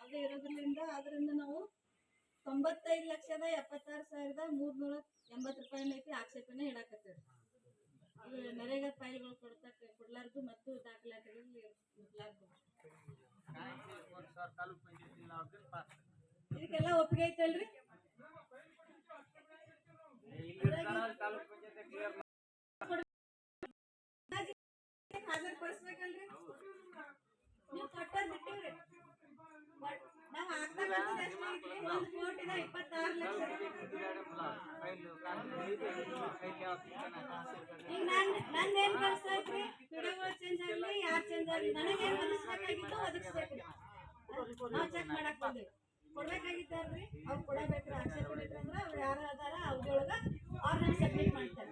ಅದು ಇರೋದ್ರಿಂದ ಅದರಿಂದ ನಾವು 95,76,380 ರೂಪಾಯಿನ ಐತಿ ಆಕ್ಷೇಪಣೆ ಇಡಾಕತ್ತೀವಿ. ಇದು ನರೇಗಾ ಫೈಲ್ಗಳು ಕೊಡ್ಲಾರ್ದು ಮತ್ತು ದಾಖಲಾತಿಗಳು ಇರ್ಲಾರ್ದು ಇದಕ್ಕೆಲ್ಲ ಒಪ್ಪಿಗೆ ಐತಲ್ರಿ? ಹಾಜರ್ಪಡಿಸ್ಬೇಕಲ್ರಿ? ನೀವು ಕಟ್ಟೋದ್ ಬಿಟ್ಟಿವ್ರಿ. ನಾವು ಆಗ್ತಕ್ಕಂಥದ್ದು ಎಷ್ಟು ಐತಿ? 1,26,00,000. ಈಗ ನಂದೇನ್ ಕೆಲಸ ಐತ್ರಿ? ಪಿಡಿಒ ಚೇಂಜ್ ಆಗಲಿ ಯಾರು ಚೇಂಜ್ ಆಗಲಿ ನನಗೇನು ಒದಗಿಸ್ಬೇಕಾಗಿತ್ತು ಒದಗಿಸ್ಬೇಕ್ರಿ. ನಾವು ಚೆಕ್ ಮಾಡಕ್ ಬಂದೇವಿ. ಕೊಡ್ಬೇಕಾಗಿತ್ತಾರ್ರಿ ಅವ್ರು ಕೊಡಬೇಕ್ರಿ. ಆಕ್ಷೇಪಣೆ ಇಟ್ರೆ ಅಂದ್ರೆ ಅವ್ರು ಯಾರು ಅದಾರ ಅವ್ರೊಳಗ ಅವ್ರು ನಮ್ಗೆ ಸಬ್ಮಿಟ್ ಮಾಡ್ತಾರೆ.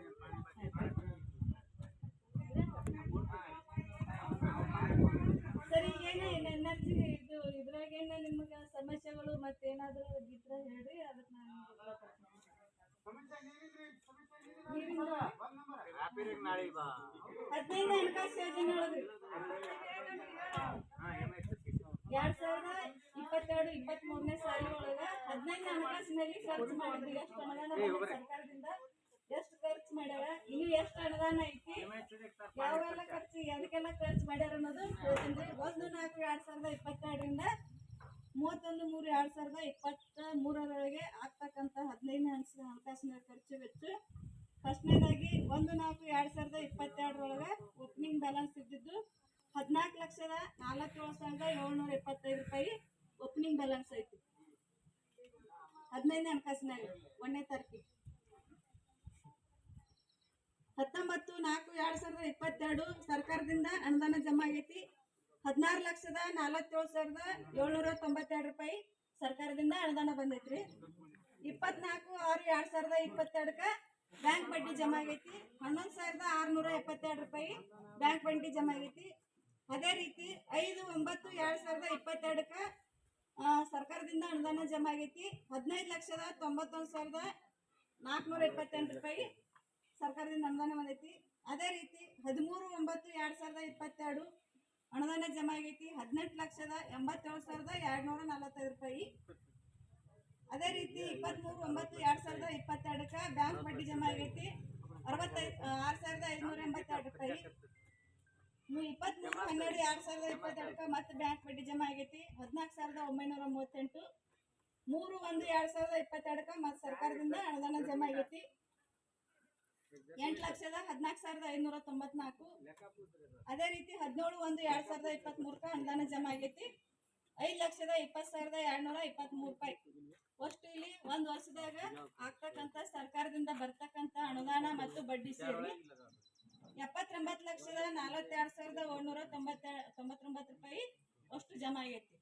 ಸರಿ, ಏನೇ ಎನರ್ಜಿ ಇದು ಇದ್ರಾಗೇನ ನಿಮ್ಗೆ ಸಮಸ್ಯೆಗಳು ಮತ್ತೇನಾದರೂ ಇದ್ರೆ ಹೇಳ್ರಿ, ಅದಕ್ಕೆ ನಾನು 15ನೇ ಹಣಕಾಸು ಯೋಜನೆ ಒಳಗ್ರಿ 2022-23ನೇ ಸಾಲಿ ಒಳಗ 15ನೇ ಹಣಕಾಸಿನಲ್ಲಿ ಖರ್ಚು ಮಾಡಿದ್ವಿ. ಎಷ್ಟು ಅನುದಾನ ಸರ್ಕಾರದಿಂದ ಎಷ್ಟು ಖರ್ಚು ಮಾಡ್ಯಾರ, ಇನ್ನು ಎಷ್ಟು ಅನುದಾನ ಐತಿ, ಯಾವೆಲ್ಲ ಖರ್ಚು ಅದಕ್ಕೆಲ್ಲ ಖರ್ಚು ಮಾಡ್ಯಾರ ಅನ್ನೋದು ಹೇಳ್ತೀನಿ. 1-4-2022ರಿಂದ 31-3-2023 ಆಗ್ತಕ್ಕಂಥ 15ನೇ ಹಣಕಾಸಿನ ಖರ್ಚು ವೆಚ್ಚ. ಫಸ್ಟ್ನೇದಾಗಿ 1-4-2022 ಓಪನಿಂಗ್ ಬ್ಯಾಲೆನ್ಸ್ ಇದ್ದಿದ್ದು 14,47,725 ರೂಪಾಯಿ ಓಪನಿಂಗ್ ಬ್ಯಾಲೆನ್ಸ್ ಐತಿ 15ನೇ ಹಣಕಾಸಿನಾಗ 1ನೇ ತಾರೀಕಿಗೆ. 19-4-2022 ಸರ್ಕಾರದಿಂದ ಅನುದಾನ ಜಮಾ ಆಗೈತಿ 16,47,792 ರೂಪಾಯಿ ಸರ್ಕಾರದಿಂದ ಅನುದಾನ ಬಂದೈತ್ರಿ. 24-6-2022 ಬ್ಯಾಂಕ್ ಬಡ್ಡಿ ಜಮಾ ಆಗೈತಿ 11,672 ರೂಪಾಯಿ ಬ್ಯಾಂಕ್ ಬಡ್ಡಿ ಜಮಾ ಆಗೈತಿ. ಅದೇ ರೀತಿ 5-9-2022 ಸರ್ಕಾರದಿಂದ ಅನುದಾನ ಜಮಾ ಆಗೈತಿ 15,91,428 ರೂಪಾಯಿ ಸರ್ಕಾರದಿಂದ ಅನುದಾನ ಬಂದೈತಿ. ಅದೇ ರೀತಿ 13-9-2022 ಅನುದಾನ ಜಮಾ ಆಗೈತಿ 18,87,245 ರೂಪಾಯಿ. ಅದೇ ರೀತಿ 23-9-2022 ಬ್ಯಾಂಕ್ ಬಡ್ಡಿ ಜಮಾ ಆಗೈತಿ 6,582 ರೂಪಾಯಿ. 23-12-2022 ಮತ್ತೆ ಬ್ಯಾಂಕ್ ಬಡ್ಡಿ ಜಮಾ ಆಗೈತಿ 14,938. 3-1-2022 ಮತ್ತೆ ಸರ್ಕಾರದಿಂದ ಅನುದಾನ ಜಮಾ ಆಗೈತಿ 8,14,594. ಅದೇ ರೀತಿ 17-1-2023 ಅನುದಾನ ಜಮಾ ಆಗೈತಿ 5,20,223 ರೂಪಾಯಿ. ಅಷ್ಟು ಇಲ್ಲಿ ಒಂದು ವರ್ಷದಾಗ ಆಗ್ತಕ್ಕಂಥ ಸರ್ಕಾರದಿಂದ ಬರ್ತಕ್ಕಂಥ ಅನುದಾನ ಮತ್ತು ಬಡ್ಡಿ ಸೇರಿ 79,42,199 ರೂಪಾಯಿ ಅಷ್ಟು ಜಮಾ ಆಗೈತಿ.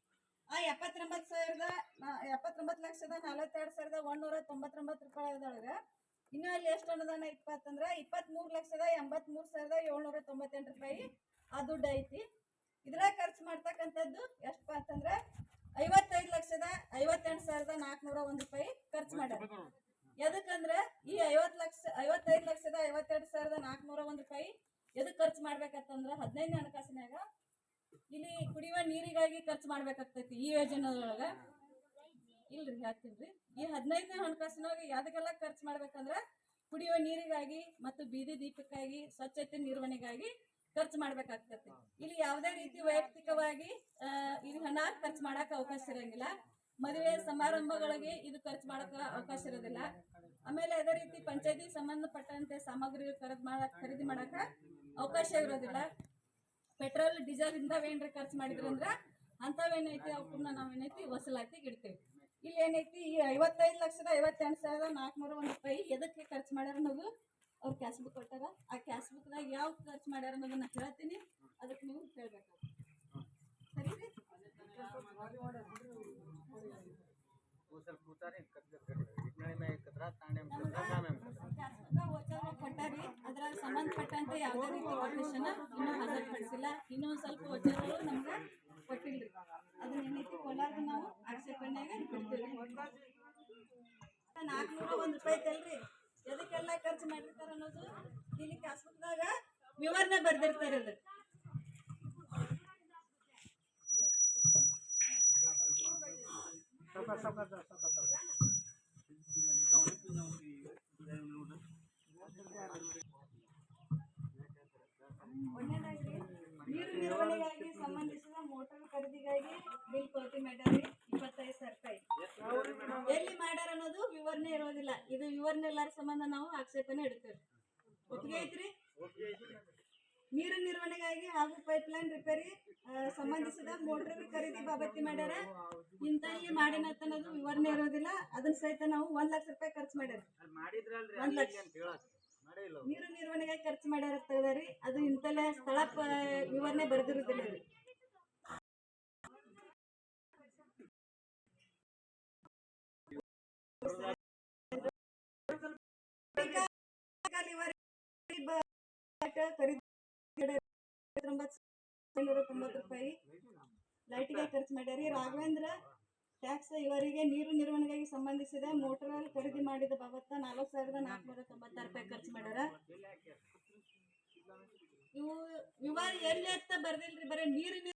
ಆ 79,42,199 ರೂಪಾಯಿದೊಳಗೆ ಇನ್ನು ಅಲ್ಲಿ ಎಷ್ಟು ಅನುದಾನ ಐತಪ್ಪ ಅಂತಂದ್ರೆ 23,83,798 ರೂಪಾಯಿ ಆ ದುಡ್ಡು ಐತಿ. ಇದ್ರಾಗ ಖರ್ಚು ಮಾಡ್ತಕ್ಕಂಥದ್ದು ಎಷ್ಟಪ್ಪ ಅಂತಂದ್ರೆ 55,58,401 ರೂಪಾಯಿ ಖರ್ಚು ಮಾಡ್ಯಾರ. ಎದಕ್ಕಂದ್ರೆ ಈ 55,52,401 ರೂಪಾಯಿ ಎದಕ್ಕೆ ಖರ್ಚು ಮಾಡ್ಬೇಕಂತಂದ್ರೆ 15ನೇ ಹಣಕಾಸಿನಾಗ ಇಲ್ಲಿ ಕುಡಿಯುವ ನೀರಿಗಾಗಿ ಖರ್ಚು ಮಾಡ್ಬೇಕಾಗ್ತೈತಿ. ಈ ಯೋಜನೆದೊಳಗ ಇಲ್ರಿ ಹೇಳ್ತೀನ್ರಿ, ಈ 15ನೇ ಹಣಕಾಸಿನಾಗ ಯಾವ್ದಕ್ಕೆಲ್ಲ ಖರ್ಚು ಮಾಡ್ಬೇಕಂದ್ರ ಕುಡಿಯುವ ನೀರಿಗಾಗಿ ಮತ್ತು ಬೀದಿ ದೀಪಕ್ಕಾಗಿ ಸ್ವಚ್ಛತೆ ನಿರ್ವಹಣೆಗಾಗಿ ಖರ್ಚು ಮಾಡ್ಬೇಕಾಗ್ತೈತಿ. ಇಲ್ಲಿ ಯಾವುದೇ ರೀತಿ ವೈಯಕ್ತಿಕವಾಗಿ ಇಲ್ಲಿ ಹಣ ಖರ್ಚು ಮಾಡಕ್ ಅವಕಾಶ ಇರಂಗಿಲ್ಲ. ಮದುವೆ ಸಮಾರಂಭಗಳಿಗೆ ಇದು ಖರ್ಚು ಮಾಡಕ ಅವಕಾಶ ಇರೋದಿಲ್ಲ. ಆಮೇಲೆ ಅದೇ ರೀತಿ ಪಂಚಾಯತಿ ಸಂಬಂಧಪಟ್ಟಂತೆ ಸಾಮಗ್ರಿಗಳು ಖರೀದಿ ಮಾಡಕ ಅವಕಾಶ ಇರೋದಿಲ್ಲ. ಪೆಟ್ರೋಲ್ ಡೀಸೆಲ್ ಇಂಥವೇನ್ರ ಖರ್ಚು ಮಾಡಿದ್ರಂದ್ರ ಅಂಥವೇನೈತಿ ಅವಕ್ಕನ್ನ ನಾವೇನೈತಿ ವಸೂಲಾತಿಗೆ ಇಡ್ತೇವೆ. ಇಲ್ಲಿ ಏನೈತಿ ಈ 55,58,401 ರೂಪಾಯಿ ಎದಕ್ಕೆ ಖರ್ಚು ಮಾಡ್ಯಾರ ಅನ್ನೋದು ಅವ್ರು ಕ್ಯಾಶ್ ಬುಕ್ ಕೊಟ್ಟಾರ. ಆ ಕ್ಯಾಶ್ ಬುಕ್ದಾಗ ಯಾವ ಖರ್ಚು ಮಾಡ್ಯಾರ ಅನ್ನೋದನ್ನ ಹೇಳ್ತೀನಿ, ಅದಕ್ಕೆ ನೀವು ಹೇಳ್ಬೇಕಾಗ್ತದೆ. ಸರಿ ರೀ? ಕೊಟ್ಟಾರಿ. ಅದ್ರಾಗ ಸಂಬಂಧಪಟ್ಟಂತೆ ಯಾವುದೇ ರೀತಿ ಕೊಟೇಶನ್ ಇನ್ನೂ ಹಾಜರುಪಡಿಸಿಲ್ಲ. ಇನ್ನೊಂದು ಸ್ವಲ್ಪ ವಚನಗಳು ನಮ್ಗೆ ಕೊಟ್ಟಿಲ್ರಿ. ಅದನ್ನ ಏನೈತಿ ಕೊಲಾರ್ದು ನಾವು ಆಕ್ಷೇಪಣೆಯಾಗ ಬಿಡ್ತೀವಿ. 401 ರೂಪಾಯಿ ಐತಲ್ರಿ, ಎದಕ್ಕೆಲ್ಲ ಖರ್ಚು ಮಾಡಿರ್ತಾರ ಅನ್ನೋದು ಇಲ್ಲಿ ಕ್ಯಾಶ್ ಬುಕ್ದಾಗ ವಿವರಣೆ ಬರ್ದಿರ್ತಾರೆ. ಅದು ಒಂದನೇದಾಗಿ ನೀರು ನಿರ್ವಹಣೆಗಾಗಿ ಸಂಬಂಧಿಸಿದ ಮೋಟಾರ್ ಖರೀದಿಗಾಗಿ ಬಿಲ್ ಪಾವತಿ ಮಾಡ್ಯಾರಿ 25,000 ರೂಪಾಯಿ. ಎಲ್ಲಿ ಮಾಡ್ಯಾರ ಅನ್ನೋದು ವಿವರಣೆ ಇರೋದಿಲ್ಲ. ಇದು ವಿವರಣೆ ಇಲ್ಲಾರ ಸಂಬಂಧ ನಾವು ಆಕ್ಷೇಪಣೆ ಇಡ್ತೇವೆ. ಒಪ್ಪಿಗೆ ಐತ್ರಿ? ನೀರು ನಿರ್ವಹಣೆಗಾಗಿ ಹಾಗೂ ಪೈಪ್ಲೈನ್ ರಿಪೇರಿ ಸಂಬಂಧಿಸಿದ ಮೋಟಾರ್ ಖರೀದಿ ಬಾಬತಿ ಮಾಡ್ಯಾರ. ಇಂತ ಈ ಮಾಡಿನತ್ತ ಅನ್ನೋದು ವಿವರಣೆ ಇರೋದಿಲ್ಲ. ಅದನ್ನ ಸಹಿತ ನಾವು 1 ಲಕ್ಷ ರೂಪಾಯಿ ಖರ್ಚು ಮಾಡ್ಯಾರ. 1 ಲಕ್ಷ ನೀರು ನಿರ್ವಹಣೆಗಾಗಿ ಖರ್ಚು ಮಾಡ್ಯಾರ ತಗದಾರಿ. ಅದು ಇಂತಲೇ ಸ್ಥಳ ವಿವರಣೆ ಬರೆದಿರುದಿಲ್ಲ ರೀ. ರೂಪಾಯಿ ಲೈಟ್ಗೆ ಖರ್ಚು ಮಾಡ್ಯಾರಿ. ರಾಘವೇಂದ್ರ ಟ್ಯಾಕ್ಸ್ ಇವರಿಗೆ ನೀರು ನಿರ್ವಹಣೆಗಾಗಿ ಸಂಬಂಧಿಸಿದ ಮೋಟರ್ ಖರೀದಿ ಮಾಡಿದ ಬಾಬತ್ತ 4,496 ರೂಪಾಯಿ ಖರ್ಚು ಮಾಡ್ಯಾರ. ಇವು ವಿವರ ಎಲ್ಲಿ ಅಂತ ಬರ್ದಿಲ್ರಿ, ಬರೀ ನೀರಿನ